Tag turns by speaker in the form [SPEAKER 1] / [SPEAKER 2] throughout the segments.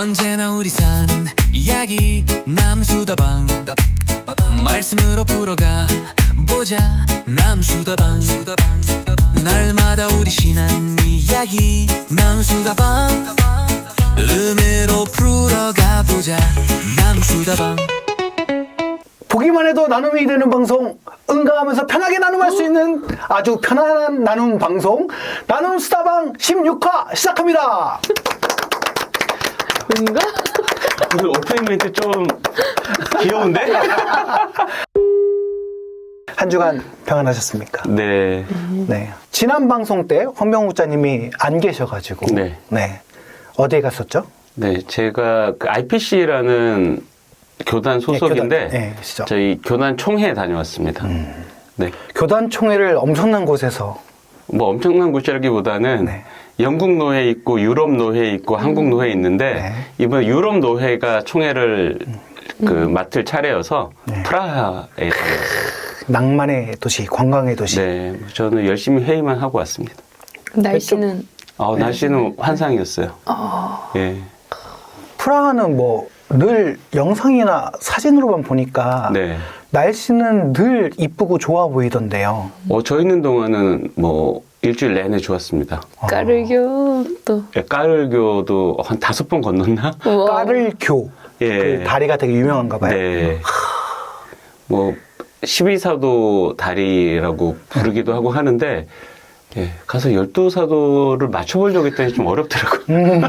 [SPEAKER 1] 언제나 우리 사는 이야기 남수다방 말씀으로 풀어가 보자 남수다방 날마다 우리 신한 이야기 남수다방 음으로 풀어가 보자 남수다방.
[SPEAKER 2] 보기만 해도 나눔이 되는 방송, 응가하면서 편하게 나눔할 수 있는 아주 편안한 나눔 방송, 나눔 수다방 16화 시작합니다.
[SPEAKER 3] 뭔가?
[SPEAKER 4] 오늘 오프닝 멘트 좀 귀여운데?
[SPEAKER 2] 한 주간 평안하셨습니까?
[SPEAKER 4] 네.
[SPEAKER 2] 네. 지난 방송 때 황병욱자님이 안 계셔가지고
[SPEAKER 4] 네.
[SPEAKER 2] 어디에 갔었죠?
[SPEAKER 4] 네, 제가 그 IPC라는 교단 소속인데
[SPEAKER 2] 네, 시죠.
[SPEAKER 4] 저희 교단 총회 다녀왔습니다. 네.
[SPEAKER 2] 교단 총회를 엄청난 곳에서
[SPEAKER 4] 뭐 엄청난 곳이라기보다는
[SPEAKER 2] 네.
[SPEAKER 4] 영국 노회 있고 유럽 노회 있고 한국 노회 있는데
[SPEAKER 2] 네.
[SPEAKER 4] 이번 유럽 노회가 총회를 그 맡을 차례여서
[SPEAKER 2] 네.
[SPEAKER 4] 프라하에 다녀왔어요.
[SPEAKER 2] 낭만의 도시, 관광의 도시.
[SPEAKER 4] 네, 저는 열심히 회의만 하고 왔습니다.
[SPEAKER 3] 날씨는
[SPEAKER 4] 날씨는 환상이었어요. 예.
[SPEAKER 2] 프라하는 뭐 늘 영상이나 사진으로만 보니까
[SPEAKER 4] 네.
[SPEAKER 2] 날씨는 늘 이쁘고 좋아 보이던데요.
[SPEAKER 4] 저 있는 동안은 뭐 일주일 내내 좋았습니다.
[SPEAKER 3] 까르교 또
[SPEAKER 4] 예, 까를교도 한 5번 건넜나?
[SPEAKER 3] 우와.
[SPEAKER 2] 까를교.
[SPEAKER 4] 예.
[SPEAKER 2] 그 다리가 되게 유명한가 봐요.
[SPEAKER 4] 네. 뭐 12사도 다리라고 부르기도 하고 하는데 예, 가서 12사도를 맞춰보려고 했더니 좀 어렵더라고요.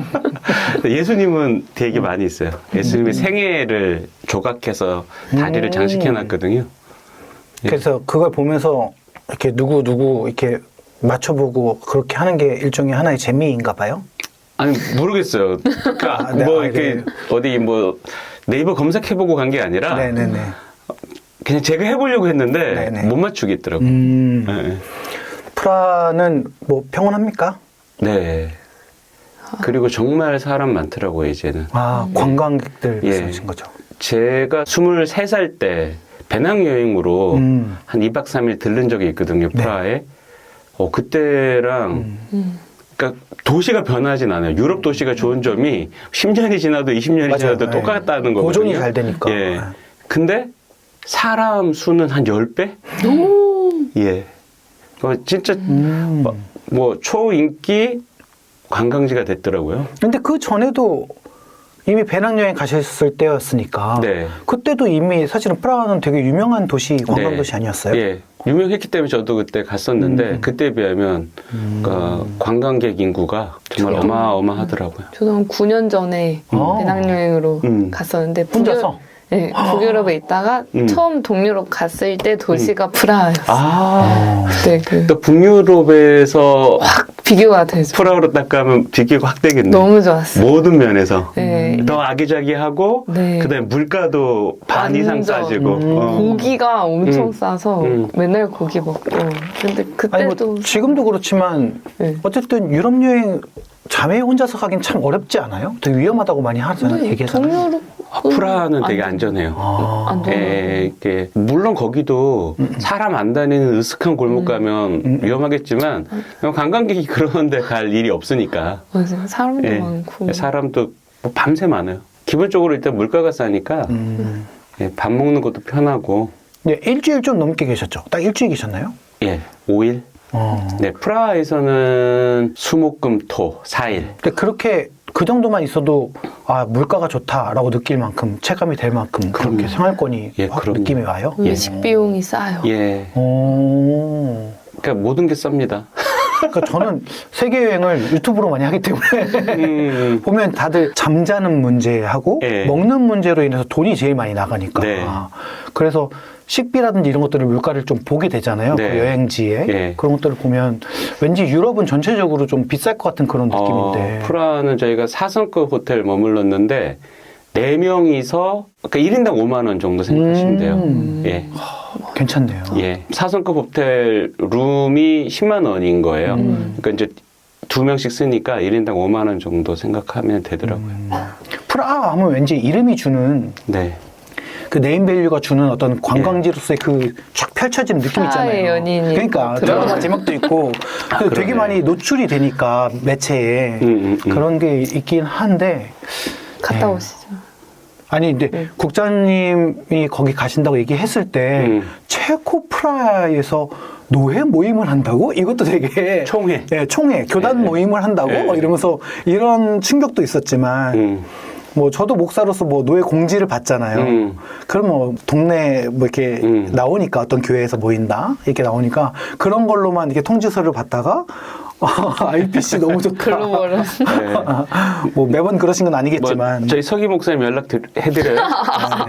[SPEAKER 4] 예수님은 되게 많이 있어요. 예수님의 생애를 조각해서 다리를 장식해놨거든요. 예.
[SPEAKER 2] 그래서 그걸 보면서 이렇게 누구 이렇게 맞춰보고 그렇게 하는 게 일종의 하나의 재미인가 봐요.
[SPEAKER 4] 아니 모르겠어요. 그러니까
[SPEAKER 2] 네,
[SPEAKER 4] 뭐
[SPEAKER 2] 아,
[SPEAKER 4] 이렇게
[SPEAKER 2] 네.
[SPEAKER 4] 어디 뭐 네이버 검색해보고 간 게 아니라
[SPEAKER 2] 네네네.
[SPEAKER 4] 그냥 제가 해보려고 했는데
[SPEAKER 2] 네네.
[SPEAKER 4] 못 맞추겠더라고요. 네.
[SPEAKER 2] 프라하는 뭐 평온합니까?
[SPEAKER 4] 네. 그리고 정말 사람 많더라고요, 이제는.
[SPEAKER 2] 관광객들
[SPEAKER 4] 예.
[SPEAKER 2] 말씀하신 거죠.
[SPEAKER 4] 제가 23살 때 배낭여행으로 한 2박 3일 들른 적이 있거든요,
[SPEAKER 2] 네.
[SPEAKER 4] 프라하에. 그때랑, 그러니까 도시가 변하진 않아요. 유럽 도시가 좋은 점이 10년이 지나도 20년이
[SPEAKER 2] 맞아요.
[SPEAKER 4] 지나도
[SPEAKER 2] 네.
[SPEAKER 4] 똑같다는 거거든요.
[SPEAKER 2] 보존이 잘 되니까.
[SPEAKER 4] 예. 근데 사람 수는 한 10배? 예. 진짜 뭐 초인기 관광지가 됐더라고요.
[SPEAKER 2] 근데 그 전에도 이미 배낭여행 가셨을 때였으니까
[SPEAKER 4] 네.
[SPEAKER 2] 그때도 이미 사실은 프라하는 되게 유명한 도시, 관광도시 아니었어요?
[SPEAKER 4] 예. 유명했기 때문에 저도 그때 갔었는데 그때에 비하면 그러니까 관광객 인구가 정말 어마어마하더라고요.
[SPEAKER 3] 저도 한 9년 전에 배낭여행으로 갔었는데
[SPEAKER 2] 혼자서?
[SPEAKER 3] 네, 북유럽에 있다가 처음 동유럽 갔을 때 도시가 프라하였어요.
[SPEAKER 4] 아.
[SPEAKER 3] 그때
[SPEAKER 4] 또 북유럽에서
[SPEAKER 3] 확 비교가 되죠.
[SPEAKER 4] 프라하로 딱 가면 비교가 확 되겠네.
[SPEAKER 3] 너무 좋았어요.
[SPEAKER 4] 모든 면에서.
[SPEAKER 3] 네.
[SPEAKER 4] 더 아기자기하고
[SPEAKER 3] 네.
[SPEAKER 4] 그다음에 물가도 반 이상
[SPEAKER 3] 완전.
[SPEAKER 4] 싸지고.
[SPEAKER 3] 고기가 엄청 싸서 맨날 고기 먹고. 근데
[SPEAKER 2] 아니 뭐
[SPEAKER 3] 그때도
[SPEAKER 2] 지금도 그렇지만
[SPEAKER 3] 네.
[SPEAKER 2] 어쨌든 유럽 여행 자매 혼자서 가긴 참 어렵지 않아요? 되게 위험하다고 많이 하잖아요. 얘기하잖아요.
[SPEAKER 3] 동유럽
[SPEAKER 4] 프라하는 되게 안전해요.
[SPEAKER 3] 안전해요.
[SPEAKER 4] 이렇게 물론 거기도 사람 안 다니는 으슥한 골목 가면 위험하겠지만 관광객이 그런데 갈 일이 없으니까.
[SPEAKER 3] 맞아요. 사람도
[SPEAKER 4] 예,
[SPEAKER 3] 많고.
[SPEAKER 4] 사람도 뭐 밤새 많아요. 기본적으로 일단 물가가 싸니까 예, 밥 먹는 것도 편하고.
[SPEAKER 2] 네, 일주일 좀 넘게 계셨죠? 딱 일주일 계셨나요?
[SPEAKER 4] 예, 5일. 네, 프라하에서는 수목금토 4일.
[SPEAKER 2] 근데 그렇게 그 정도만 있어도 물가가 좋다라고 느낄 만큼 체감이 될 만큼 그렇게 생활권이
[SPEAKER 4] 예,
[SPEAKER 2] 확
[SPEAKER 4] 그럼요.
[SPEAKER 2] 느낌이 와요.
[SPEAKER 3] 외식 비용이 싸요.
[SPEAKER 4] 예.
[SPEAKER 2] 오.
[SPEAKER 4] 그러니까 모든 게 쌉니다.
[SPEAKER 2] 그러니까 저는 세계 여행을 유튜브로 많이 하기 때문에 보면 다들 잠자는 문제하고
[SPEAKER 4] 예.
[SPEAKER 2] 먹는 문제로 인해서 돈이 제일 많이 나가니까.
[SPEAKER 4] 네.
[SPEAKER 2] 그래서 식비라든지 이런 것들을 물가를 좀 보게 되잖아요.
[SPEAKER 4] 네.
[SPEAKER 2] 그 여행지에
[SPEAKER 4] 예.
[SPEAKER 2] 그런 것들을 보면 왠지 유럽은 전체적으로 좀 비쌀 것 같은 그런 느낌인데.
[SPEAKER 4] 프라하는 저희가 4성급 호텔 머물렀는데 4명이서 그러니까 1인당 5만 원 정도 생각하시면 돼요. 예.
[SPEAKER 2] 괜찮네요.
[SPEAKER 4] 예. 4성급 호텔 룸이 10만 원인 거예요. 그러니까 이제 2명씩 쓰니까 1인당 5만 원 정도 생각하면 되더라고요.
[SPEAKER 2] 프라하 하면 왠지 이름이 주는
[SPEAKER 4] 네.
[SPEAKER 2] 그 네임밸류가 주는 어떤 관광지로서의 그 쫙 펼쳐진 느낌 있잖아요.
[SPEAKER 3] 프라하의 연인이
[SPEAKER 2] 그러니까 드라마 제목도 있고 그 되게
[SPEAKER 4] 그러네.
[SPEAKER 2] 많이 노출이 되니까 매체에 그런 게 있긴 한데
[SPEAKER 3] 갔다
[SPEAKER 2] 네.
[SPEAKER 3] 오시죠.
[SPEAKER 2] 아니 근데 국장님이 거기 가신다고 얘기했을 때 체코프라하에서 노회 모임을 한다고? 이것도 되게
[SPEAKER 4] 총회.
[SPEAKER 2] 네, 총회, 교단 모임을 한다고? 이러면서 이런 충격도 있었지만 뭐 저도 목사로서 뭐 노예 공지를 받잖아요. 그럼 뭐 동네 뭐 이렇게 나오니까 어떤 교회에서 모인다 이렇게 나오니까 그런 걸로만 이렇게 통지서를 받다가 IPC 너무 좋다.
[SPEAKER 3] 글로벌은.
[SPEAKER 2] 뭐 매번 그러신 건 아니겠지만
[SPEAKER 4] 뭐 저희 서기 목사님 연락 해드려요.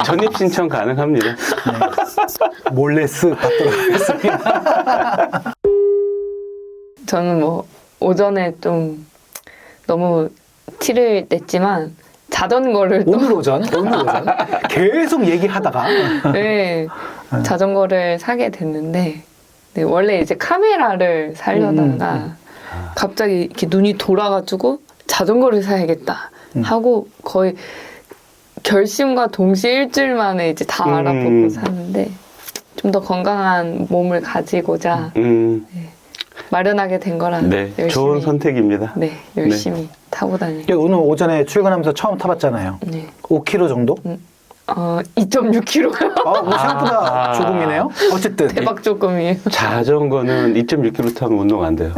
[SPEAKER 4] 전입 신청 가능합니다.
[SPEAKER 2] 몰래 쓱 받도록 하겠습니다.
[SPEAKER 3] 저는 뭐 오전에 좀 너무 티를 냈지만 자전거를 또
[SPEAKER 2] 오늘 오전 계속 얘기하다가
[SPEAKER 3] 네, 자전거를 사게 됐는데 네, 원래 이제 카메라를 사려다가 갑자기 이렇게 눈이 돌아가지고 자전거를 사야겠다 하고 거의 결심과 동시에 일주일 만에 이제 다 알아보고 샀는데 좀 더 건강한 몸을 가지고자 마련하게 된 거라
[SPEAKER 4] 네,
[SPEAKER 3] 열심히
[SPEAKER 4] 좋은 선택입니다.
[SPEAKER 3] 네, 열심히 타고 다니고
[SPEAKER 2] 오늘 오전에 출근하면서 처음 타봤잖아요.
[SPEAKER 3] 네.
[SPEAKER 2] 5km 정도?
[SPEAKER 3] 2.6kg요.
[SPEAKER 2] 뭐 생각보다 조금이네요. 어쨌든
[SPEAKER 3] 대박 조금이에요.
[SPEAKER 4] 자전거는 2.6km 타면 운동 안 돼요.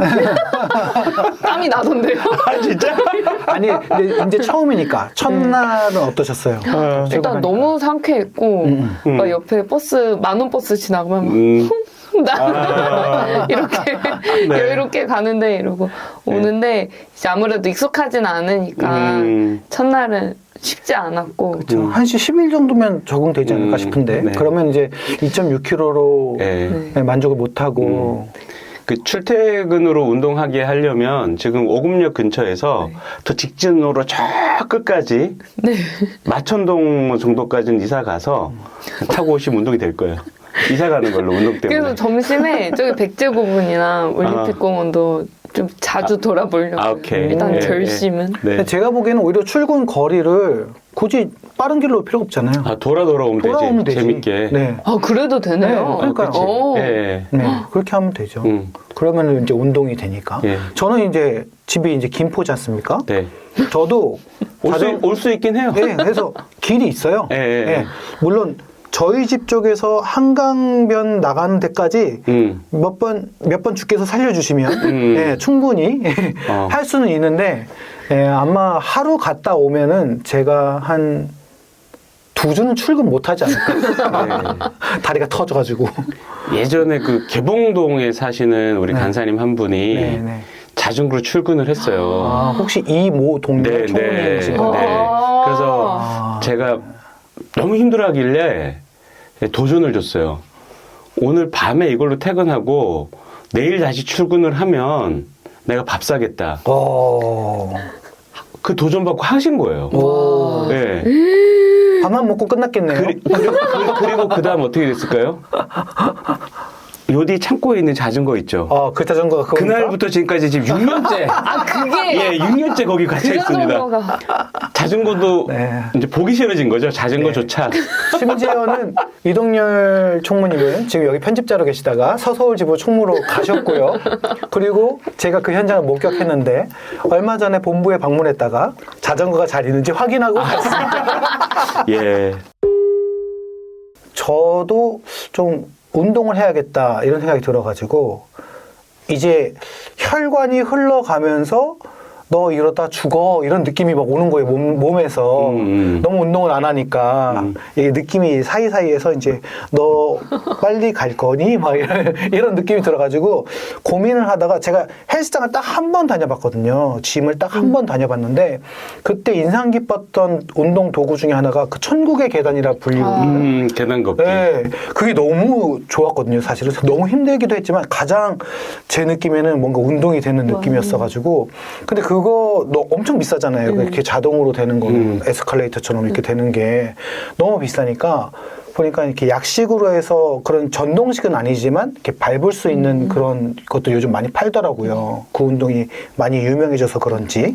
[SPEAKER 3] 땀이 나던데요.
[SPEAKER 4] 아, 진짜?
[SPEAKER 2] 아니 근데 이제 처음이니까 첫날은 어떠셨어요?
[SPEAKER 3] 일단 너무 상쾌했고 막 옆에 버스 만원 버스 지나가면 나 이렇게 여유롭게 가는데 이러고 오는데 이제 아무래도 익숙하진 않으니까 첫날은 쉽지 않았고
[SPEAKER 2] 1시 10일 정도면 적응되지 않을까 싶은데
[SPEAKER 4] 네.
[SPEAKER 2] 그러면 이제 2.6km로
[SPEAKER 4] 네.
[SPEAKER 2] 만족을 못하고
[SPEAKER 4] 그 출퇴근으로 운동하게 하려면 지금 오금역 근처에서 더 직진으로 저 끝까지 마천동 정도까지는 이사 가서 타고 오시면 운동이 될 거예요. 이사 가는 걸로 운동 때문에.
[SPEAKER 3] 그래서 점심에 저기 백제고분이나 올림픽공원도 좀 자주 돌아보려고
[SPEAKER 4] 오케이.
[SPEAKER 3] 일단 결심은
[SPEAKER 2] 근데 제가 보기에는 오히려 출근 거리를 굳이 빠른 길로 올 필요가 없잖아요.
[SPEAKER 4] 돌아오면 되지. 재밌게.
[SPEAKER 2] 네.
[SPEAKER 3] 그래도 되네요.
[SPEAKER 2] 네, 그러니까요.
[SPEAKER 3] 오.
[SPEAKER 4] 네.
[SPEAKER 2] 네, 그렇게 하면 되죠. 그러면 이제 운동이 되니까.
[SPEAKER 4] 예.
[SPEAKER 2] 저는 이제 집이 이제 김포지 않습니까?
[SPEAKER 4] 네.
[SPEAKER 2] 저도
[SPEAKER 4] 올 수 있긴 해요.
[SPEAKER 2] 네, 그래서 길이 있어요.
[SPEAKER 4] 예, 예.
[SPEAKER 2] 네, 물론 저희 집 쪽에서 한강변 나가는 데까지 몇 번 주께서 살려주시면 예, 충분히 할 수는 있는데 예, 아마 하루 갔다 오면은 제가 한 2주는 출근 못 하지 않을까. 다리가 터져가지고.
[SPEAKER 4] 예전에 그 개봉동에 사시는 우리 간사님 한 분이
[SPEAKER 2] 네, 네.
[SPEAKER 4] 자전거로 출근을 했어요.
[SPEAKER 2] 아, 혹시 이모 동네 총무님이신 건가요?
[SPEAKER 4] 네. 그래서 제가 너무 힘들어하길래 도전을 줬어요. 오늘 밤에 이걸로 퇴근하고 내일 다시 출근을 하면 내가 밥 사겠다. 그 도전 받고 하신 거예요. 네.
[SPEAKER 2] 밥만 먹고 끝났겠네요.
[SPEAKER 4] 그리고 그 다음 어떻게 됐을까요? 요디 창고에 있는 자전거 있죠.
[SPEAKER 2] 그 자전거가 그겁니까?
[SPEAKER 4] 그날부터 지금까지 지금 6년째.
[SPEAKER 3] 그게
[SPEAKER 4] 6년째 거기 갇혀 있습니다.
[SPEAKER 3] 자전거가
[SPEAKER 4] 자전거도
[SPEAKER 2] 네.
[SPEAKER 4] 이제 보기 싫어진 거죠. 자전거조차.
[SPEAKER 2] 심지어는 이동열 총무님은 지금 여기 편집자로 계시다가 서서울 지부 총무로 가셨고요. 그리고 제가 그 현장을 목격했는데 얼마 전에 본부에 방문했다가 자전거가 잘 있는지 확인하고 갔습니다.
[SPEAKER 4] 예.
[SPEAKER 2] 저도 좀 운동을 해야겠다 이런 생각이 들어가지고 이제 혈관이 흘러가면서 너 이러다 죽어 이런 느낌이 막 오는 거예요 몸에서 너무 운동을 안 하니까 이게 느낌이 사이사이에서 이제 너 빨리 갈 거니 막 이런 느낌이 들어가지고 고민을 하다가 제가 헬스장을 딱 한 번 다녀봤거든요. 짐을 딱 한 번 다녀봤는데 그때 인상 깊었던 운동 도구 중에 하나가 그 천국의 계단이라 불리거든요.
[SPEAKER 4] 계단 걷기.
[SPEAKER 2] 네, 그게 너무 좋았거든요, 사실은. 너무 힘들기도 했지만 가장 제 느낌에는 뭔가 운동이 되는 느낌이었어가지고. 근데 그거 엄청 비싸잖아요. 이렇게 자동으로 되는 거는 에스컬레이터처럼 이렇게 되는 게 너무 비싸니까 보니까 이렇게 약식으로 해서 그런 전동식은 아니지만 이렇게 밟을 수 있는 그런 것도 요즘 많이 팔더라고요. 그 운동이 많이 유명해져서 그런지.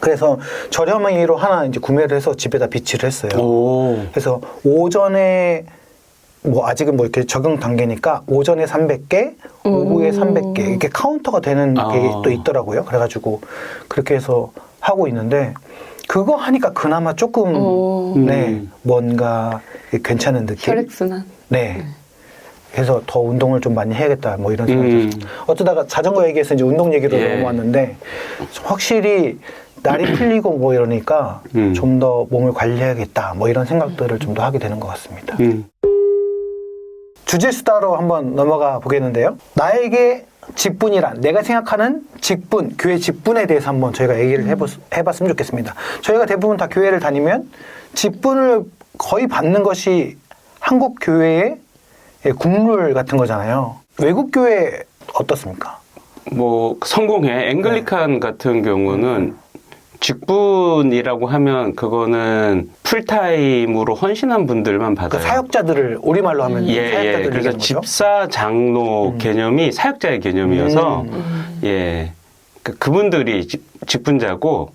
[SPEAKER 2] 그래서 저렴이로 하나 이제 구매를 해서 집에다 비치를 했어요. 그래서 오전에 뭐 아직은 뭐 이렇게 적용 단계니까 오전에 300개, 오후에 300개 이렇게 카운터가 되는 게 또 있더라고요. 그래가지고 그렇게 해서 하고 있는데 그거 하니까 그나마 조금 네 뭔가 괜찮은 느낌.
[SPEAKER 3] 혈액순환.
[SPEAKER 2] 네. 그래서 더 운동을 좀 많이 해야겠다 뭐 이런 생각이 들었어요. 어쩌다가 자전거 얘기해서 이제 운동 얘기로
[SPEAKER 4] 예.
[SPEAKER 2] 넘어왔는데 확실히 날이 풀리고 뭐 이러니까 좀 더 몸을 관리해야겠다 뭐 이런 생각들을 좀 더 하게 되는 것 같습니다. 주제 수다로 한번 넘어가 보겠는데요. 나에게 직분이란, 내가 생각하는 직분, 교회 직분에 대해서 한번 저희가 얘기를 해봤으면 좋겠습니다. 저희가 대부분 다 교회를 다니면 직분을 거의 받는 것이 한국 교회의 국룰 같은 거잖아요. 외국 교회 어떻습니까?
[SPEAKER 4] 뭐 성공회 앵글리칸 같은 경우는 직분이라고 하면 그거는 풀타임으로 헌신한 분들만 받아요.
[SPEAKER 2] 그 사역자들을 우리말로 하면 사역자들
[SPEAKER 4] 그래서
[SPEAKER 2] 얘기하는 거죠?
[SPEAKER 4] 집사 장로 개념이 사역자의 개념이어서 그분들이 직분자고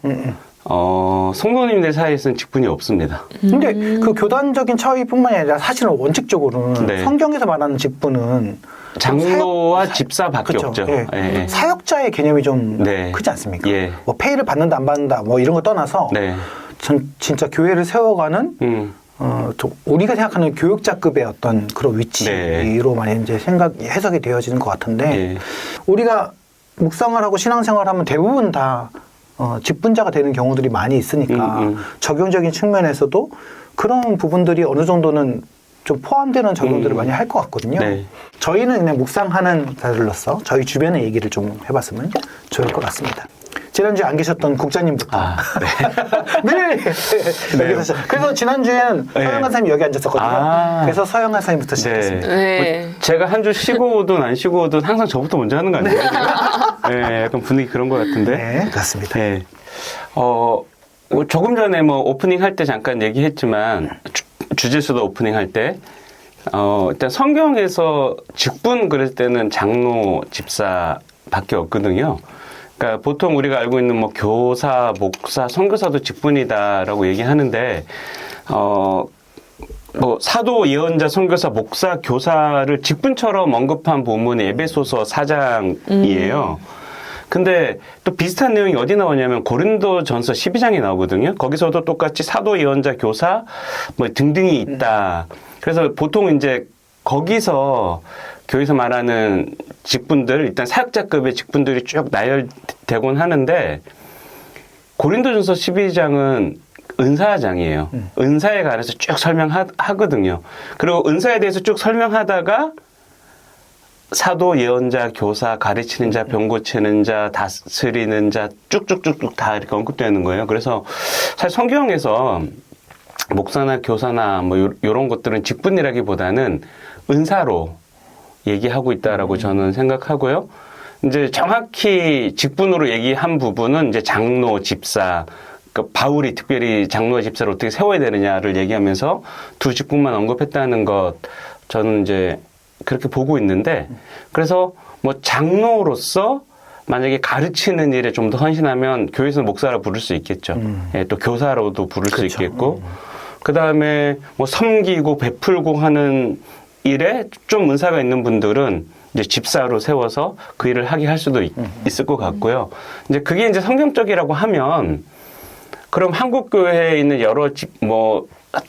[SPEAKER 4] 성도님들 사이에서는 직분이 없습니다.
[SPEAKER 2] 근데 그 교단적인 차이뿐만이 아니라 사실은 원칙적으로는
[SPEAKER 4] 네.
[SPEAKER 2] 성경에서 말하는 직분은
[SPEAKER 4] 장로와 집사밖에
[SPEAKER 2] 그쵸.
[SPEAKER 4] 없죠.
[SPEAKER 2] 예.
[SPEAKER 4] 예.
[SPEAKER 2] 사역자의 개념이 좀
[SPEAKER 4] 네.
[SPEAKER 2] 크지 않습니까?
[SPEAKER 4] 예.
[SPEAKER 2] 뭐 페이를 받는다 안 받는다 뭐 이런 거 떠나서
[SPEAKER 4] 네.
[SPEAKER 2] 전 진짜 교회를 세워가는 좀 우리가 생각하는 교육자급의 어떤 그런 위치로 많이 이제 해석이 되어지는 것 같은데
[SPEAKER 4] 예.
[SPEAKER 2] 우리가 묵상을 하고 신앙생활을 하면 대부분 다 직분자가 되는 경우들이 많이 있으니까 적용적인 측면에서도 그런 부분들이 어느 정도는 좀 포함되는 적용들을 많이 할 것 같거든요.
[SPEAKER 4] 네.
[SPEAKER 2] 저희는 그냥 묵상하는 자들로서 저희 주변의 얘기를 좀 해봤으면 좋을 것 같습니다. 지난주에 안 계셨던 국장님부터. 네. 여기서 그래서 지난주에는 서영한 선생님이 여기 앉았었거든요. 그래서 서영한 선생님부터 시작했습니다.
[SPEAKER 3] 네.
[SPEAKER 4] 뭐 제가 한 주 쉬고 오든 안 쉬고 오든 항상 저부터 먼저 하는 거 아니에요? 네, 약간 분위기 그런 것 같은데.
[SPEAKER 2] 네, 그렇습니다.
[SPEAKER 4] 네. 조금 전에 뭐 오프닝 할 때 잠깐 얘기했지만 주제수도 오프닝 할 때 일단 성경에서 직분 그럴 때는 장로, 집사밖에 없거든요. 그러니까 보통 우리가 알고 있는 뭐 교사, 목사, 선교사도 직분이다라고 얘기하는데 뭐 사도, 예언자, 선교사, 목사, 교사를 직분처럼 언급한 본문이 에베소서 4장이에요. 근데 또 비슷한 내용이 어디 나오냐면 고린도전서 12장에 나오거든요. 거기서도 똑같이 사도, 예언자, 교사 뭐 등등이 있다. 그래서 보통 이제 거기서 교회에서 말하는 직분들, 일단 사역자급의 직분들이 쭉 나열되곤 하는데 고린도전서 12장은 은사장이에요. 은사에 관해서 쭉 설명하거든요. 그리고 은사에 대해서 쭉 설명하다가 사도, 예언자, 교사, 가르치는 자, 병 고치는 자, 다스리는 자 쭉쭉쭉쭉 다 이렇게 언급되는 거예요. 그래서 사실 성경에서 목사나 교사나 뭐 이런 것들은 직분이라기보다는 은사로 얘기하고 있다라고 저는 생각하고요. 이제 정확히 직분으로 얘기한 부분은 이제 장로, 집사, 그 바울이 특별히 장로와 집사를 어떻게 세워야 되느냐를 얘기하면서 두 직분만 언급했다는 것 저는 이제 그렇게 보고 있는데 그래서 뭐 장로로서 만약에 가르치는 일에 좀 더 헌신하면 교회에서는 목사라 부를 수 있겠죠. 예, 또 교사로도 부를 수 있겠고 그 다음에 뭐 섬기고 베풀고 하는 일에 좀 은사가 있는 분들은 이제 집사로 세워서 그 일을 하게 할 수도 있을 것 같고요. 이제 그게 이제 성경적이라고 하면 그럼 한국 교회에 있는 여러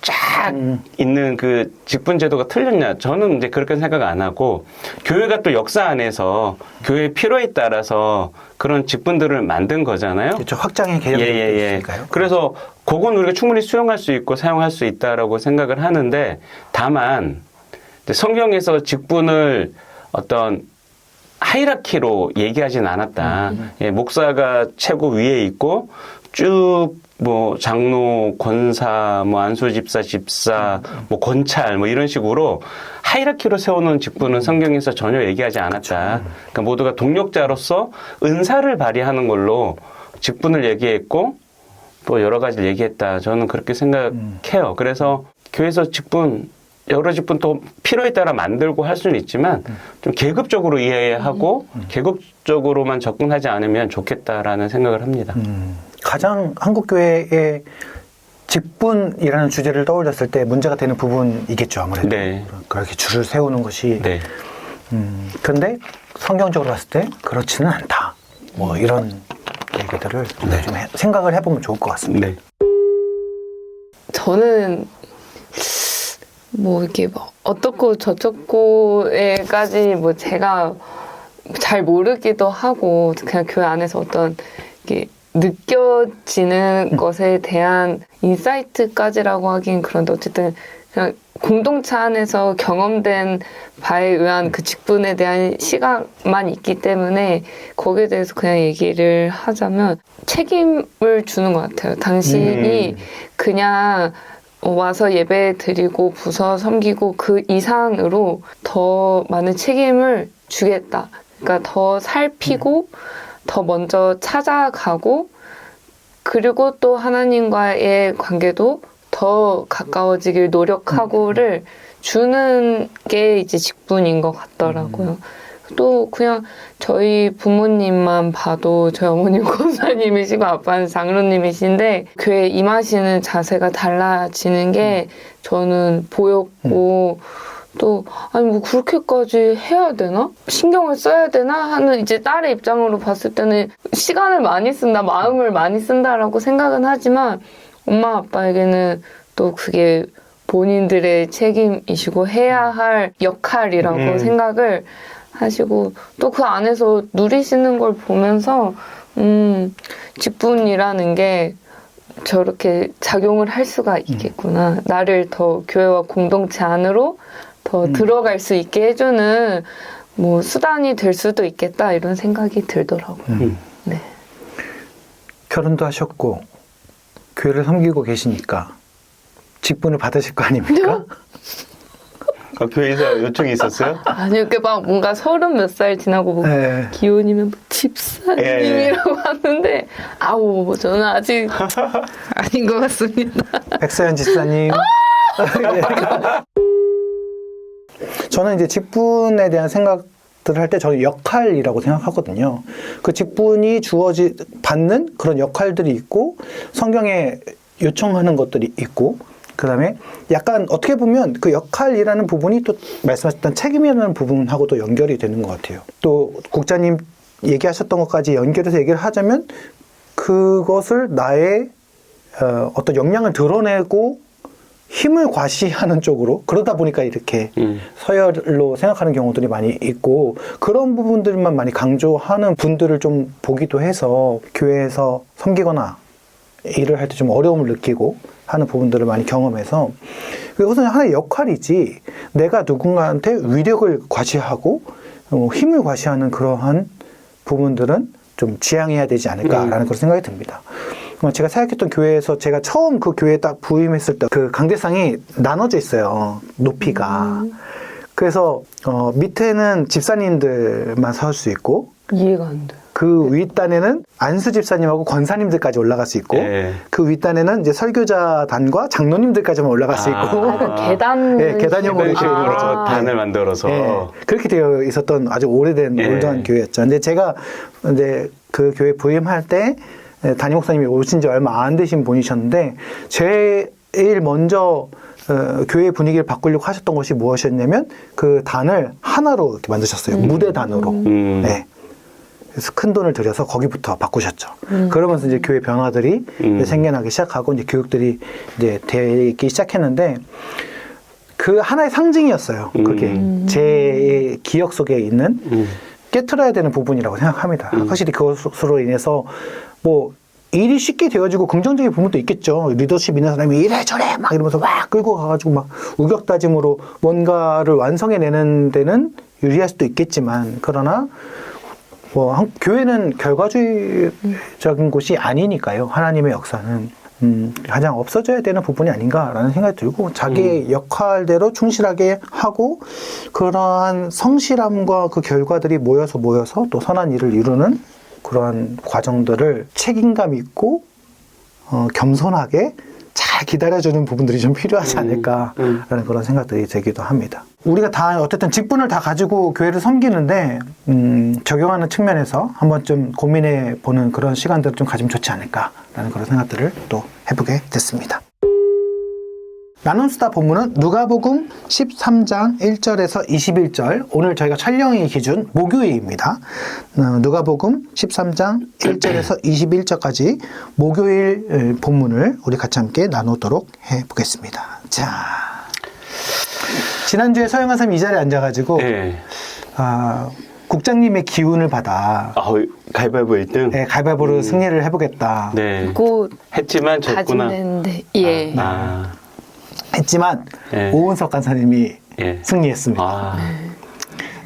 [SPEAKER 4] 쫙 있는 그 직분 제도가 틀렸냐? 저는 이제 그렇게 생각 안 하고 교회가 또 역사 안에서 교회의 필요에 따라서 그런 직분들을 만든 거잖아요.
[SPEAKER 2] 그렇죠. 확장의 개념이 있으니까요.
[SPEAKER 4] 그래서 그건 우리가 충분히 수용할 수 있고 사용할 수 있다라고 생각을 하는데 다만 성경에서 직분을 어떤 하이라키로 얘기하진 않았다. 예, 목사가 최고 위에 있고 쭉 뭐 장로, 권사, 뭐 안수집사, 집사, 뭐 권찰 뭐 이런 식으로 하이라키로 세워놓은 직분은 성경에서 전혀 얘기하지 않았다. 그러니까 모두가 동력자로서 은사를 발휘하는 걸로 직분을 얘기했고 또 여러 가지를 얘기했다. 저는 그렇게 생각해요. 그래서 교회에서 직분 여러 직분 또 필요에 따라 만들고 할 수는 있지만 좀 계급적으로 이해하고 계급적으로만 접근하지 않으면 좋겠다라는 생각을 합니다.
[SPEAKER 2] 가장 한국 교회의 직분이라는 주제를 떠올렸을 때 문제가 되는 부분이겠죠, 아무래도.
[SPEAKER 4] 네.
[SPEAKER 2] 그렇게 줄을 세우는 것이.
[SPEAKER 4] 네.
[SPEAKER 2] 그런데 성경적으로 봤을 때 그렇지는 않다. 뭐 이런 얘기를 얘기들을 좀 생각을 해보면 좋을 것 같습니다.
[SPEAKER 4] 네.
[SPEAKER 3] 저는 뭐 이렇게 뭐 어떻고 저쩌고에까지 뭐 제가 잘 모르기도 하고 그냥 교회 안에서 어떤 이게 느껴지는 것에 대한 인사이트까지라고 하긴 그런데 어쨌든 그냥 공동체 안에서 경험된 바에 의한 그 직분에 대한 시각만 있기 때문에 거기에 대해서 그냥 얘기를 하자면 책임을 주는 것 같아요. 당신이 그냥 와서 예배 드리고 부서 섬기고 그 이상으로 더 많은 책임을 주겠다. 그러니까 더 살피고 더 먼저 찾아가고 그리고 또 하나님과의 관계도 더 가까워지길 노력하고를 주는 게 이제 직분인 것 같더라고요. 또 그냥 저희 부모님만 봐도 저희 어머님 권사님이시고 아빠는 장로님이신데 교회에 임하시는 자세가 달라지는 게 저는 보였고 또 아니 뭐 그렇게까지 해야 되나? 신경을 써야 되나? 하는 이제 딸의 입장으로 봤을 때는 시간을 많이 쓴다, 마음을 많이 쓴다라고 생각은 하지만 엄마 아빠에게는 또 그게 본인들의 책임이시고 해야 할 역할이라고 생각을 하시고 또 그 안에서 누리시는 걸 보면서 직분이라는 게 저렇게 작용을 할 수가 있겠구나. 나를 더 교회와 공동체 안으로 더 들어갈 수 있게 해주는 뭐 수단이 될 수도 있겠다 이런 생각이 들더라고요. 네.
[SPEAKER 2] 결혼도 하셨고 교회를 섬기고 계시니까 직분을 받으실 거 아닙니까?
[SPEAKER 4] 교회에서 요청이 있었어요?
[SPEAKER 3] 아니 이렇게 막 뭔가 30 몇 살 지나고 뭐
[SPEAKER 2] 네.
[SPEAKER 3] 기혼이면 뭐 집사님이라고 하는데 아우 뭐 저는 아직 아닌 것 같습니다.
[SPEAKER 2] 백서연 집사님. 저는 이제 직분에 대한 생각들을 할 때 저는 역할이라고 생각하거든요. 그 직분이 받는 그런 역할들이 있고 성경에 요청하는 것들이 있고 그 다음에 약간 어떻게 보면 그 역할이라는 부분이 또 말씀하셨던 책임이라는 부분하고도 연결이 되는 것 같아요. 또 국장님 얘기하셨던 것까지 연결해서 얘기를 하자면 그것을 나의 어떤 역량을 드러내고 힘을 과시하는 쪽으로 그러다 보니까 이렇게 서열로 생각하는 경우들이 많이 있고 그런 부분들만 많이 강조하는 분들을 좀 보기도 해서 교회에서 섬기거나 일을 할 때 좀 어려움을 느끼고 하는 부분들을 많이 경험해서 그것은 하나의 역할이지 내가 누군가한테 위력을 과시하고 힘을 과시하는 그러한 부분들은 좀 지양해야 되지 않을까라는 그런 생각이 듭니다. 제가 사역했던 교회에서 제가 처음 그 교회에 딱 부임했을 때 그 강대상이 나눠져 있어요. 높이가. 그래서 밑에는 집사님들만 설 수 있고
[SPEAKER 3] 이해가 안 돼.
[SPEAKER 2] 그 윗단에는 안수 집사님하고 권사님들까지 올라갈 수 있고 그 윗단에는 이제 설교자단과 장로님들까지만 올라갈 수 있고
[SPEAKER 3] 계단
[SPEAKER 2] 네, 계단형으로 이렇게 있는 거죠.
[SPEAKER 4] 단을 만들어서
[SPEAKER 2] 네, 그렇게 되어 있었던 아주 오래된 올드한 교회였죠. 근데 제가 이제 그 교회 부임할 때 담임 목사님이 오신 지 얼마 안 되신 분이셨는데 제일 먼저 교회 분위기를 바꾸려고 하셨던 것이 무엇이었냐면 그 단을 하나로 이렇게 만드셨어요. 무대 단으로. 네. 그래서 큰 돈을 들여서 거기부터 바꾸셨죠. 그러면서 이제 교회 변화들이 이제 생겨나기 시작하고 이제 교육들이 이제 되기 시작했는데 그 하나의 상징이었어요. 그게 제 기억 속에 있는 깨트려야 되는 부분이라고 생각합니다. 확실히 그것으로 인해서 뭐 일이 쉽게 되어지고 긍정적인 부분도 있겠죠. 리더십 있는 사람이 이래저래 막 이러면서 막 끌고 가가지고 막 우격다짐으로 뭔가를 완성해내는 데는 유리할 수도 있겠지만 그러나 뭐 교회는 결과주의적인 곳이 아니니까요. 하나님의 역사는 가장 없어져야 되는 부분이 아닌가라는 생각이 들고 자기의 역할대로 충실하게 하고 그러한 성실함과 그 결과들이 모여서 또 선한 일을 이루는 그러한 과정들을 책임감 있고 겸손하게 잘 기다려주는 부분들이 좀 필요하지 않을까라는 그런 생각들이 들기도 합니다. 우리가 다 어쨌든 직분을 다 가지고 교회를 섬기는데 적용하는 측면에서 한 번쯤 고민해 보는 그런 시간들을 좀 가지면 좋지 않을까라는 그런 생각들을 또 해보게 됐습니다. 나눔수다 본문은 누가복음 13장 1절에서 21절, 오늘 저희가 촬영일 기준 목요일입니다. 누가복음 13장 1절에서 21절까지 목요일 본문을 우리 같이 함께 나누도록 해보겠습니다. 자, 지난주에 서영한 사람이 이 자리에 앉아가지고
[SPEAKER 4] 네.
[SPEAKER 2] 국장님의 기운을 받아
[SPEAKER 4] 가위바위보 1등?
[SPEAKER 2] 네, 가위바위보로 승리를 해보겠다
[SPEAKER 4] 네.
[SPEAKER 3] 곧
[SPEAKER 4] 했지만 졌구나.
[SPEAKER 3] 다짐했는데 예.
[SPEAKER 2] 했지만
[SPEAKER 4] 네.
[SPEAKER 2] 오은석 간사님이
[SPEAKER 4] 예.
[SPEAKER 2] 승리했습니다.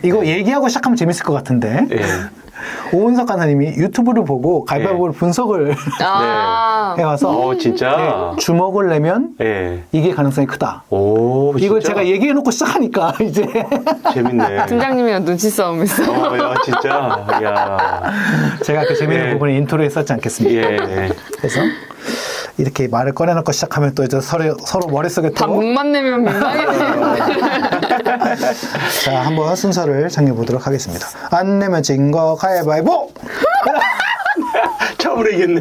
[SPEAKER 2] 이거 얘기하고 시작하면 재밌을 것 같은데
[SPEAKER 4] 예.
[SPEAKER 2] 오은석 간사님이 유튜브를 보고 가위바위보를 분석을 해와서
[SPEAKER 4] 진짜?
[SPEAKER 2] 주먹을 내면
[SPEAKER 4] 예.
[SPEAKER 2] 이길 가능성이 크다.
[SPEAKER 4] 오, 진짜?
[SPEAKER 2] 이걸 제가 얘기해놓고 시작하니까 이제
[SPEAKER 4] 재밌네.
[SPEAKER 3] 팀장님이랑 눈치 싸움했어.
[SPEAKER 4] 야, 진짜. 야.
[SPEAKER 2] 제가 그 재밌는
[SPEAKER 4] 예.
[SPEAKER 2] 부분을 인트로에 썼지 않겠습니까?
[SPEAKER 4] 예.
[SPEAKER 2] 그래서 이렇게 말을 꺼내놓고 시작하면 또 이제 서로 머릿속에
[SPEAKER 3] 다
[SPEAKER 2] 또
[SPEAKER 3] 목만 내면 민망해지는데.
[SPEAKER 2] 자, 한번 순서를 정해보도록 하겠습니다. 안 내면 진 거 가위바위보!
[SPEAKER 4] 처음으로 이겼네.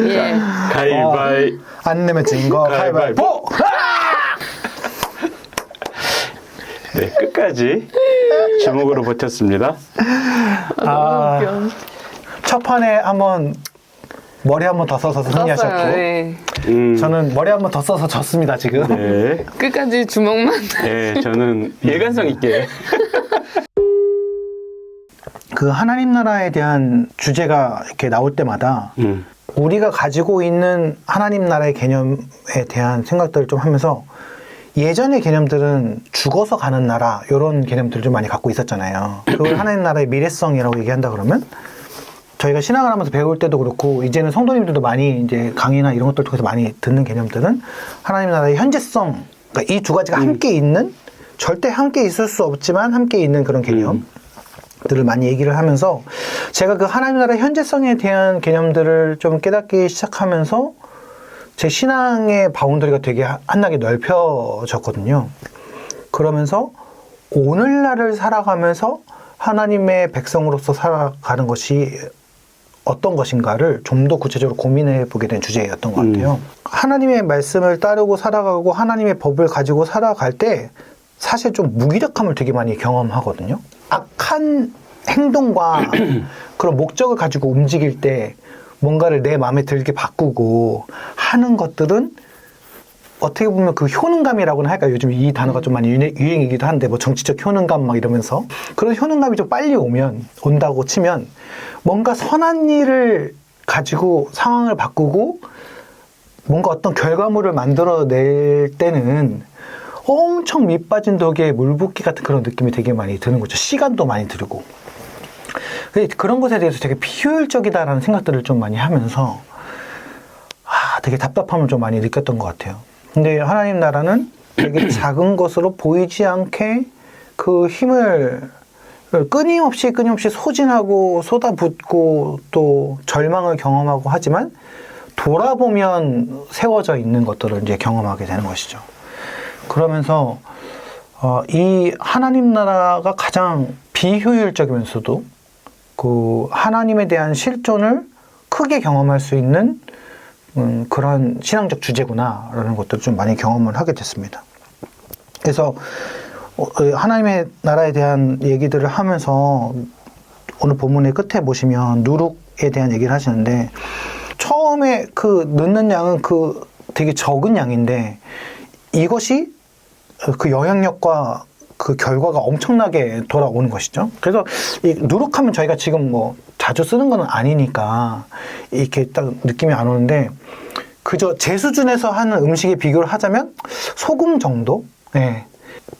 [SPEAKER 3] 예.
[SPEAKER 4] 가위바위.
[SPEAKER 2] 안 내면 진 거 가위바위보!
[SPEAKER 4] 네, 끝까지 주먹으로 버텼습니다.
[SPEAKER 3] 너무 웃겨.
[SPEAKER 2] 첫 판에 한번 머리 한번 더 써서 승리하셨고
[SPEAKER 3] 네.
[SPEAKER 2] 저는 머리 한번 더 써서 졌습니다 지금.
[SPEAKER 4] 네.
[SPEAKER 3] 끝까지 주먹만.
[SPEAKER 4] 네, 저는 예간성 있게.
[SPEAKER 2] 그 하나님 나라에 대한 주제가 이렇게 나올 때마다 우리가 가지고 있는 하나님 나라의 개념에 대한 생각들을 좀 하면서 예전의 개념들은 죽어서 가는 나라 이런 개념들을 좀 많이 갖고 있었잖아요. 그걸 하나님 나라의 미래성이라고 얘기한다 그러면 저희가 신앙을 하면서 배울 때도 그렇고 이제는 성도님들도 많이 이제 강의나 이런 것들 통해서 많이 듣는 개념들은 하나님 나라의 현재성, 그러니까 이 두 가지가 함께 있는, 절대 함께 있을 수 없지만 함께 있는 그런 개념들을 많이 얘기를 하면서 제가 그 하나님 나라의 현재성에 대한 개념들을 좀 깨닫기 시작하면서 제 신앙의 바운더리가 되게 한나게 넓혀졌거든요. 그러면서 오늘날을 살아가면서 하나님의 백성으로서 살아가는 것이 어떤 것인가를 좀 더 구체적으로 고민해 보게 된 주제였던 것 같아요. 하나님의 말씀을 따르고 살아가고 하나님의 법을 가지고 살아갈 때 사실 좀 무기력함을 되게 많이 경험하거든요. 악한 행동과 그런 목적을 가지고 움직일 때 뭔가를 내 마음에 들게 바꾸고 하는 것들은 어떻게 보면 그 효능감이라고는 할까요? 요즘 이 단어가 좀 많이 유행이기도 한데 뭐 정치적 효능감 막 이러면서 그런 효능감이 좀 빨리 온다고 치면 뭔가 선한 일을 가지고 상황을 바꾸고 뭔가 어떤 결과물을 만들어낼 때는 엄청 밑빠진 덕에 물붓기 같은 그런 느낌이 되게 많이 드는 거죠. 시간도 많이 들고. 그런 것에 대해서 되게 비효율적이다라는 생각들을 좀 많이 하면서 되게 답답함을 좀 많이 느꼈던 것 같아요. 근데 하나님 나라는 되게 작은 것으로 보이지 않게 그 힘을 끊임없이 소진하고 쏟아붓고 또 절망을 경험하고 하지만 돌아보면 세워져 있는 것들을 이제 경험하게 되는 것이죠. 그러면서 이 하나님 나라가 가장 비효율적이면서도 그 하나님에 대한 실존을 크게 경험할 수 있는 그런 신앙적 주제구나라는 것들을 좀 많이 경험을 하게 됐습니다. 그래서 하나님의 나라에 대한 얘기들을 하면서 오늘 본문의 끝에 보시면 누룩에 대한 얘기를 하시는데 처음에 그 넣는 양은 그 되게 적은 양인데 이것이 그 영향력과 그 결과가 엄청나게 돌아오는 것이죠. 그래서 이 누룩하면 저희가 지금 뭐 자주 쓰는 건 아니니까 이렇게 딱 느낌이 안 오는데 그저 제 수준에서 하는 음식에 비교를 하자면 소금 정도? 네.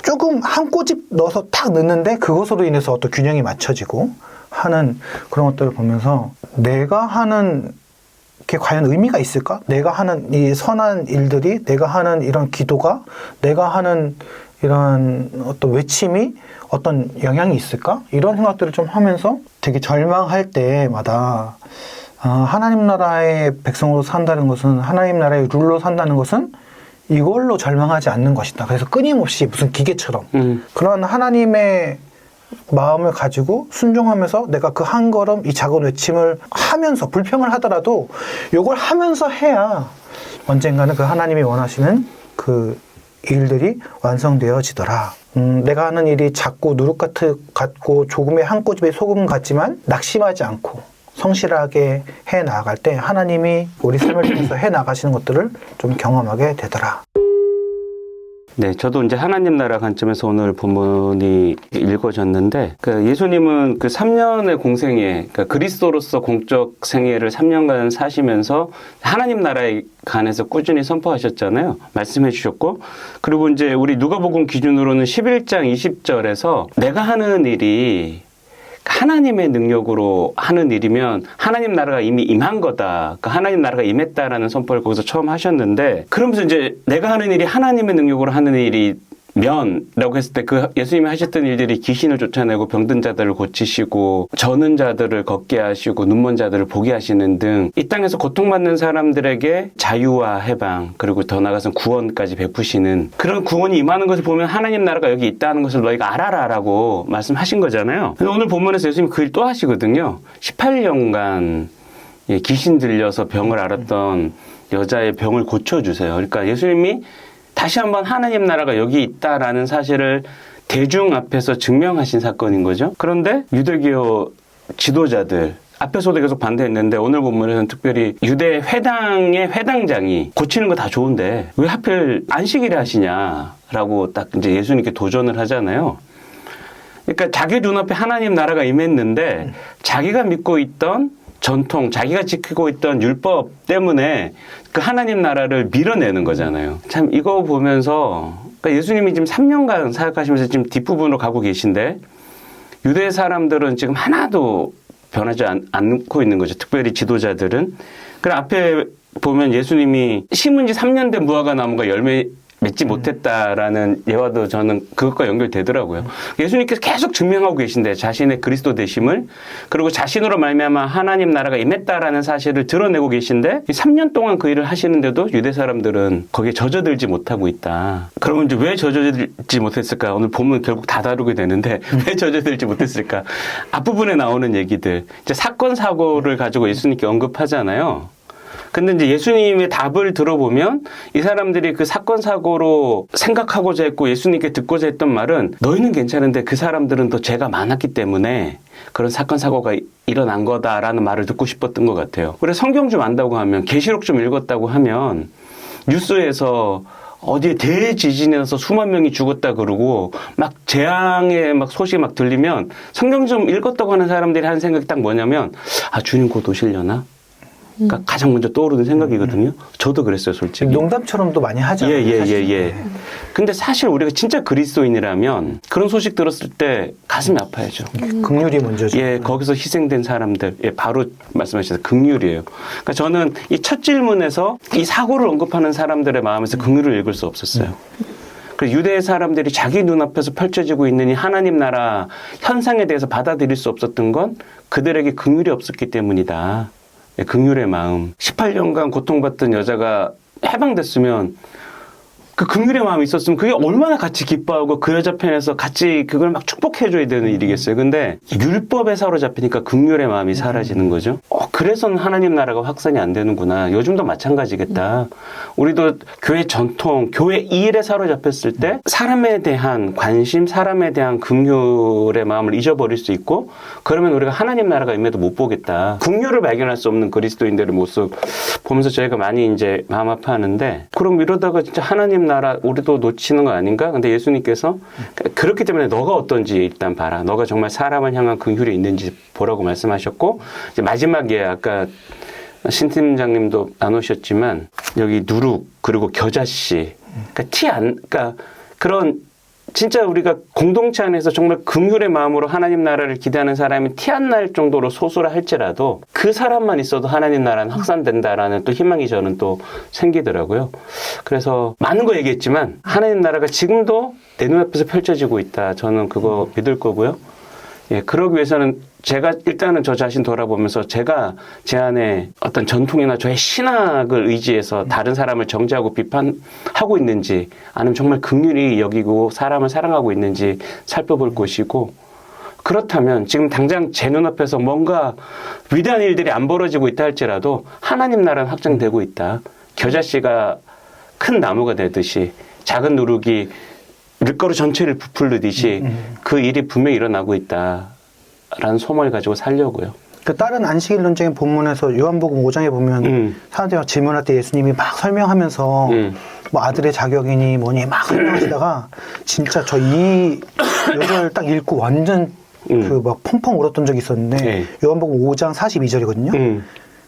[SPEAKER 2] 조금 한 꼬집 넣어서 탁 넣는데 그것으로 인해서 어떤 균형이 맞춰지고 하는 그런 것들을 보면서 내가 하는 게 과연 의미가 있을까? 내가 하는 이 선한 일들이, 내가 하는 이런 기도가, 내가 하는 이런 어떤 외침이 어떤 영향이 있을까? 이런 생각들을 좀 하면서 되게 절망할 때마다 하나님 나라의 백성으로 산다는 것은, 하나님 나라의 룰로 산다는 것은 이걸로 절망하지 않는 것이다. 그래서 끊임없이 무슨 기계처럼 그런 하나님의 마음을 가지고 순종하면서 내가 그 한 걸음 이 작은 외침을 하면서 불평을 하더라도 요걸 하면서 해야 언젠가는 그 하나님이 원하시는 그 일들이 완성되어지더라. 내가 하는 일이 작고 누룩 같고 조금의 한 꼬집의 소금 같지만 낙심하지 않고 성실하게 해 나아갈 때 하나님이 우리 삶을 통해서 해 나가시는 것들을 좀 경험하게 되더라.
[SPEAKER 4] 네, 저도 이제 하나님 나라 관점에서 오늘 본문이 읽어졌는데, 예수님은 그 3년의 공생애, 그리스도로서 공적 생애를 3년간 사시면서 하나님 나라에 관해서 꾸준히 선포하셨잖아요. 말씀해 주셨고, 그리고 이제 우리 누가복음 기준으로는 11장 20절에서 내가 하는 일이 하나님의 능력으로 하는 일이면 하나님 나라가 이미 임한 거다. 그러니까 하나님 나라가 임했다라는 선포를 거기서 처음 하셨는데, 그러면서 이제 내가 하는 일이 하나님의 능력으로 하는 일이면라고 했을 때 그 예수님이 하셨던 일들이 귀신을 쫓아내고 병든 자들을 고치시고 저는 자들을 걷게 하시고 눈먼 자들을 보게 하시는 등 이 땅에서 고통받는 사람들에게 자유와 해방 그리고 더 나아가서 구원까지 베푸시는 그런 구원이 임하는 것을 보면 하나님 나라가 여기 있다는 것을 너희가 알아라라고 말씀하신 거잖아요. 오늘 본문에서 예수님이 그 일 또 하시거든요. 18년간 귀신 들려서 병을 앓았던 여자의 병을 고쳐주세요. 그러니까 예수님이 다시 한번 하나님 나라가 여기 있다라는 사실을 대중 앞에서 증명하신 사건인 거죠. 그런데 유대교 지도자들 앞에서도 계속 반대했는데 오늘 본문에서는 특별히 유대 회당의 회당장이 고치는 거 다 좋은데 왜 하필 안식일에 하시냐라고 딱 이제 예수님께 도전을 하잖아요. 그러니까 자기 눈앞에 하나님 나라가 임했는데 자기가 믿고 있던 전통, 자기가 지키고 있던 율법 때문에 그 하나님 나라를 밀어내는 거잖아요. 참 이거 보면서 그러니까 예수님이 지금 3년간 사역하시면서 지금 뒷부분으로 가고 계신데 유대 사람들은 지금 하나도 변하지 않고 있는 거죠. 특별히 지도자들은. 그럼 앞에 보면 예수님이 심은 지 3년 된 무화과 나무가 열매 맺지 못했다라는 예화도 저는 그것과 연결되더라고요. 예수님께서 계속 증명하고 계신데 자신의 그리스도 되심을 그리고 자신으로 말미암아 하나님 나라가 임했다라는 사실을 드러내고 계신데 3년 동안 그 일을 하시는데도 유대 사람들은 거기에 젖어들지 못하고 있다. 그러면 이제 왜 젖어들지 못했을까? 오늘 본문 결국 다 다루게 되는데 왜 젖어들지 못했을까? 앞부분에 나오는 얘기들 이제 사건 사고를 가지고 예수님께 언급하잖아요. 근데 이제 예수님의 답을 들어보면 이 사람들이 그 사건 사고로 생각하고자 했고 예수님께 듣고자 했던 말은 너희는 괜찮은데 그 사람들은 더 죄가 많았기 때문에 그런 사건 사고가 일어난 거다라는 말을 듣고 싶었던 것 같아요. 그래서 성경 좀 안다고 하면 계시록 좀 읽었다고 하면 뉴스에서 어디에 대지진이 나서 수만 명이 죽었다 그러고 막 재앙의 막 소식이 막 들리면 성경 좀 읽었다고 하는 사람들이 하는 생각이 딱 뭐냐면 아 주님 곧 오시려나? 그러니까 가장 먼저 떠오르는 생각이거든요. 저도 그랬어요, 솔직히.
[SPEAKER 2] 농담처럼도 많이 하잖아요.
[SPEAKER 4] 예. 근데 사실 우리가 진짜 그리스도인이라면 그런 소식 들었을 때 가슴이 아파야죠.
[SPEAKER 2] 긍휼이 먼저죠.
[SPEAKER 4] 예, 거기서 희생된 사람들, 예, 바로 말씀하셔서 긍휼이에요. 그러니까 저는 이 첫 질문에서 이 사고를 언급하는 사람들의 마음에서 긍휼을 읽을 수 없었어요. 그래서 유대 사람들이 자기 눈앞에서 펼쳐지고 있는 이 하나님 나라 현상에 대해서 받아들일 수 없었던 건 그들에게 긍휼이 없었기 때문이다. 긍휼의 마음. 18년간 고통받던 여자가 해방됐으면 그 긍휼의 마음이 있었으면 그게 얼마나 같이 기뻐하고 그 여자 편에서 같이 그걸 막 축복해줘야 되는 일이겠어요. 근데 율법에 사로잡히니까 긍휼의 마음이 사라지는 거죠. 그래서는 하나님 나라가 확산이 안 되는구나. 요즘도 마찬가지겠다. 우리도 교회 전통, 교회 일에 사로잡혔을 때 사람에 대한 관심, 사람에 대한 긍휼의 마음을 잊어버릴 수 있고 그러면 우리가 하나님 나라가 임해도 못 보겠다. 긍휼을 발견할 수 없는 그리스도인들의 모습 보면서 저희가 많이 이제 마음 아파하는데 그럼 이러다가 진짜 하나님 나라 우리도 놓치는 거 아닌가? 근데 예수님께서 그렇기 때문에 너가 어떤지 일단 봐라. 너가 정말 사람을 향한 긍휼이 있는지 보라고 말씀하셨고 이제 마지막에 아까 신 팀장님도 나누셨지만 여기 누룩 그리고 겨자씨 그러니까 그런 진짜 우리가 공동체 안에서 정말 긍휼의 마음으로 하나님 나라를 기대하는 사람이 티 안 날 정도로 소수라 할지라도 그 사람만 있어도 하나님 나라는 확산된다라는 또 희망이 저는 또 생기더라고요. 그래서 많은 거 얘기했지만 하나님 나라가 지금도 내 눈앞에서 펼쳐지고 있다. 저는 그거 믿을 거고요. 예, 그러기 위해서는 제가 일단은 저 자신 돌아보면서 제가 제 안에 어떤 전통이나 저의 신학을 의지해서 다른 사람을 정죄하고 비판하고 있는지 아니면 정말 긍휼히 여기고 사람을 사랑하고 있는지 살펴볼 것이고 그렇다면 지금 당장 제 눈앞에서 뭔가 위대한 일들이 안 벌어지고 있다 할지라도 하나님 나라는 확장되고 있다. 겨자씨가 큰 나무가 되듯이 작은 누룩이 밀가루 전체를 부풀르듯이 그 일이 분명히 일어나고 있다라는 소망을 가지고 살려고요.
[SPEAKER 2] 그 다른 안식일 논쟁의 본문에서 요한복음 5장에 보면 사람들이 질문할 때 예수님이 막 설명하면서 뭐 아들의 자격이니 뭐니 막 설명하시다가 진짜 저 이 요절 딱 읽고 완전 그 막 펑펑 울었던 적이 있었는데
[SPEAKER 4] 네.
[SPEAKER 2] 요한복음 5장 42절이거든요.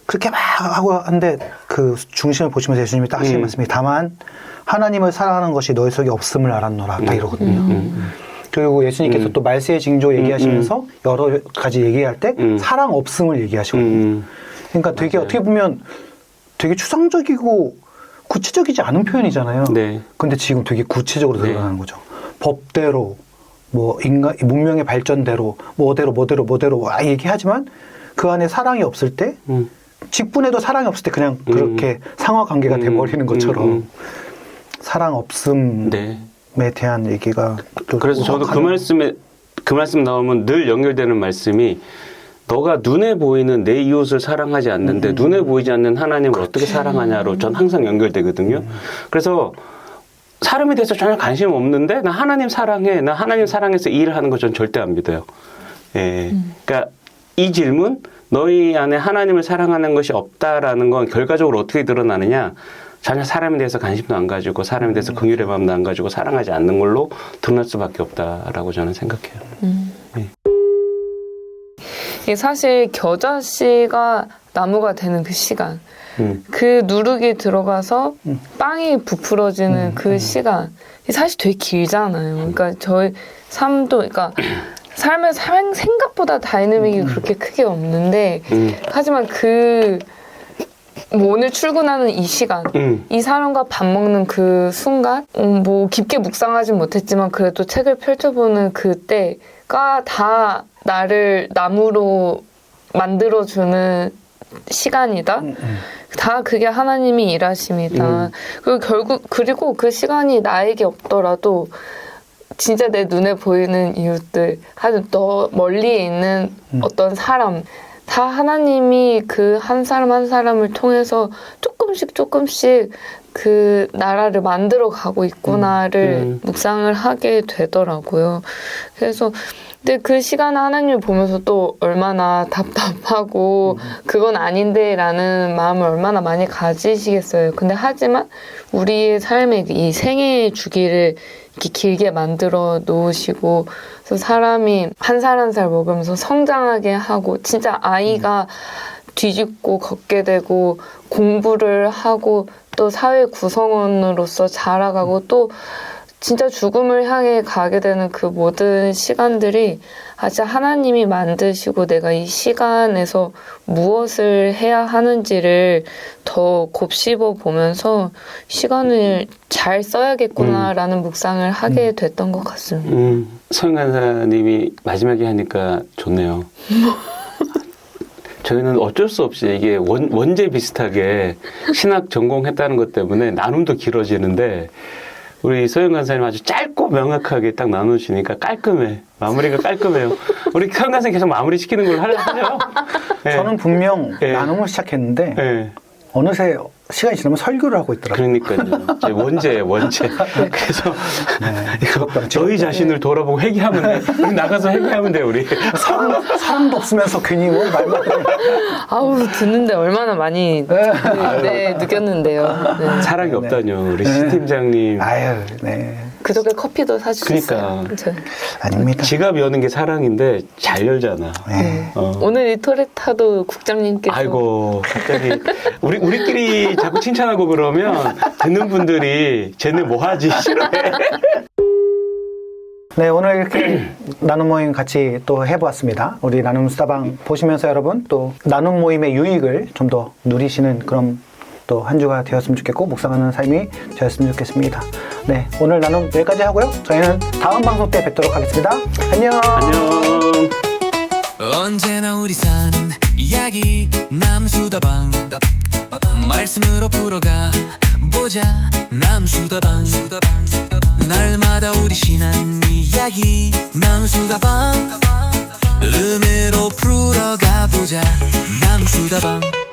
[SPEAKER 2] 그렇게 막 하고 한데 그 중심을 보시면서 예수님이 딱 하시는 말씀이 다만 하나님을 사랑하는 것이 너희 속에 없음을 알았노라 딱 이러거든요. 그리고 예수님께서 또 말세의 징조 얘기하시면서 여러 가지 얘기할 때 사랑 없음을 얘기하시거든요. 그러니까 되게
[SPEAKER 4] 맞아요.
[SPEAKER 2] 어떻게 보면 되게 추상적이고 구체적이지 않은 표현이잖아요.
[SPEAKER 4] 네.
[SPEAKER 2] 근데 지금 되게 구체적으로
[SPEAKER 4] 네.
[SPEAKER 2] 드러나는 거죠. 법대로 뭐 인간 문명의 발전대로 뭐대로 얘기하지만 그 안에 사랑이 없을 때 직분에도 사랑이 없을 때 그냥 그렇게 상하 관계가 돼버리는 것처럼 사랑 없음에
[SPEAKER 4] 네.
[SPEAKER 2] 대한 얘기가 또
[SPEAKER 4] 그래서 저도 그 말씀 나오면 늘 연결되는 말씀이 너가 눈에 보이는 내 이웃을 사랑하지 않는데 눈에 보이지 않는 하나님을 어떻게 사랑하냐로 전 항상 연결되거든요. 그래서 사람에 대해서 전혀 관심 없는데 나 하나님 사랑해. 나 하나님 사랑해서 이 일을 하는 거 전 절대 안 믿어요. 예. 그러니까 이 질문 너희 안에 하나님을 사랑하는 것이 없다라는 건 결과적으로 어떻게 드러나느냐? 전혀 사람에 대해서 관심도 안 가지고 사람에 대해서 긍휼의 마음도 안 가지고 사랑하지 않는 걸로 드러날 수밖에 없다라고 저는 생각해요. 예.
[SPEAKER 3] 이게 사실 겨자씨가 나무가 되는 그 시간, 그 누룩이 들어가서 빵이 부풀어지는 그 시간, 이게 사실 되게 길잖아요. 그러니까 저희 삶도, 그러니까 삶의 생각보다 다이내믹이 그렇게 크게 없는데, 하지만 뭐 오늘 출근하는 이 시간, 이 사람과 밥 먹는 그 순간, 뭐 깊게 묵상하진 못했지만 그래도 책을 펼쳐보는 그때가 다 나를 나무로 만들어주는 시간이다. 다 그게 하나님이 일하심이다. 그리고 그 시간이 나에게 없더라도 진짜 내 눈에 보이는 이웃들, 더 멀리에 있는 어떤 사람, 다 하나님이 그 한 사람 한 사람을 통해서 조금씩 그 나라를 만들어 가고 있구나를 묵상을 하게 되더라고요. 그래서 근데 그 시간 하나님을 보면서 또 얼마나 답답하고 그건 아닌데라는 마음을 얼마나 많이 가지시겠어요. 근데 하지만 우리의 삶의 이 생애의 주기를 이렇게 길게 만들어 놓으시고 그래서 사람이 한 살 한 살 먹으면서 성장하게 하고 진짜 아이가 뒤집고 걷게 되고 공부를 하고 또 사회 구성원으로서 자라가고 또 진짜 죽음을 향해 가게 되는 그 모든 시간들이 진짜 하나님이 만드시고 내가 이 시간에서 무엇을 해야 하는지를 더 곱씹어 보면서 시간을 잘 써야겠구나라는 묵상을 하게 됐던 것 같습니다.
[SPEAKER 4] 서영 간사님이 마지막에 하니까 좋네요. 저희는 어쩔 수 없이 이게 원제 비슷하게 신학 전공했다는 것 때문에 나눔도 길어지는데 우리 서영 간사님 아주 짧고 명확하게 딱 나누시니까 깔끔해. 마무리가 깔끔해요. 우리 서영 간사님 계속 마무리 시키는 걸로 하죠. 네.
[SPEAKER 2] 저는 분명
[SPEAKER 4] 네.
[SPEAKER 2] 나눔을 시작했는데
[SPEAKER 4] 네.
[SPEAKER 2] 어느새 시간이 지나면 설교를 하고 있더라고요.
[SPEAKER 4] 그러니까요. 제 원제예요, 원제. 그래서 이거
[SPEAKER 2] 그것도
[SPEAKER 4] 저희 자신을 돌아보고 회개하면 돼. 우리 나가서 회개하면 돼, 우리.
[SPEAKER 2] 사람도 없으면서 괜히 뭐 말만
[SPEAKER 3] 아우 듣는데 얼마나 많이 느꼈는데요. 네.
[SPEAKER 4] 사랑이 없다뇨, 우리 시 팀장님.
[SPEAKER 2] 아유, 네.
[SPEAKER 3] 그저께 커피도 사주셨어요.
[SPEAKER 4] 그러니까.
[SPEAKER 3] 저.
[SPEAKER 2] 아닙니다.
[SPEAKER 4] 지갑 여는 게 사랑인데 잘 열잖아.
[SPEAKER 2] 네.
[SPEAKER 3] 오늘 이 토레타도 국장님께서
[SPEAKER 4] 아이고 갑자기 우리끼리 자꾸 칭찬하고 그러면 듣는 분들이 쟤네 뭐하지 싫어해.
[SPEAKER 2] 네, 오늘 이렇게 나눔 모임 같이 또 해보았습니다. 우리 나눔 수다방 보시면서 여러분 또 나눔 모임의 유익을 좀 더 누리시는 그런 또 한 주가 되었으면 좋겠고 묵상하는 삶이 되었으면 좋겠습니다. 네, 오늘 나눔 여기까지 하고요. 저희는 다음 방송 때 뵙도록 하겠습니다. 안녕.
[SPEAKER 4] 안녕.
[SPEAKER 1] 언제나 우리 사는 이야기 남수다방 말씀으로 풀어가 보자 남수다방 날마다 우리 신앙 이야기 남수다방 름으로 풀어 가보자 남수다방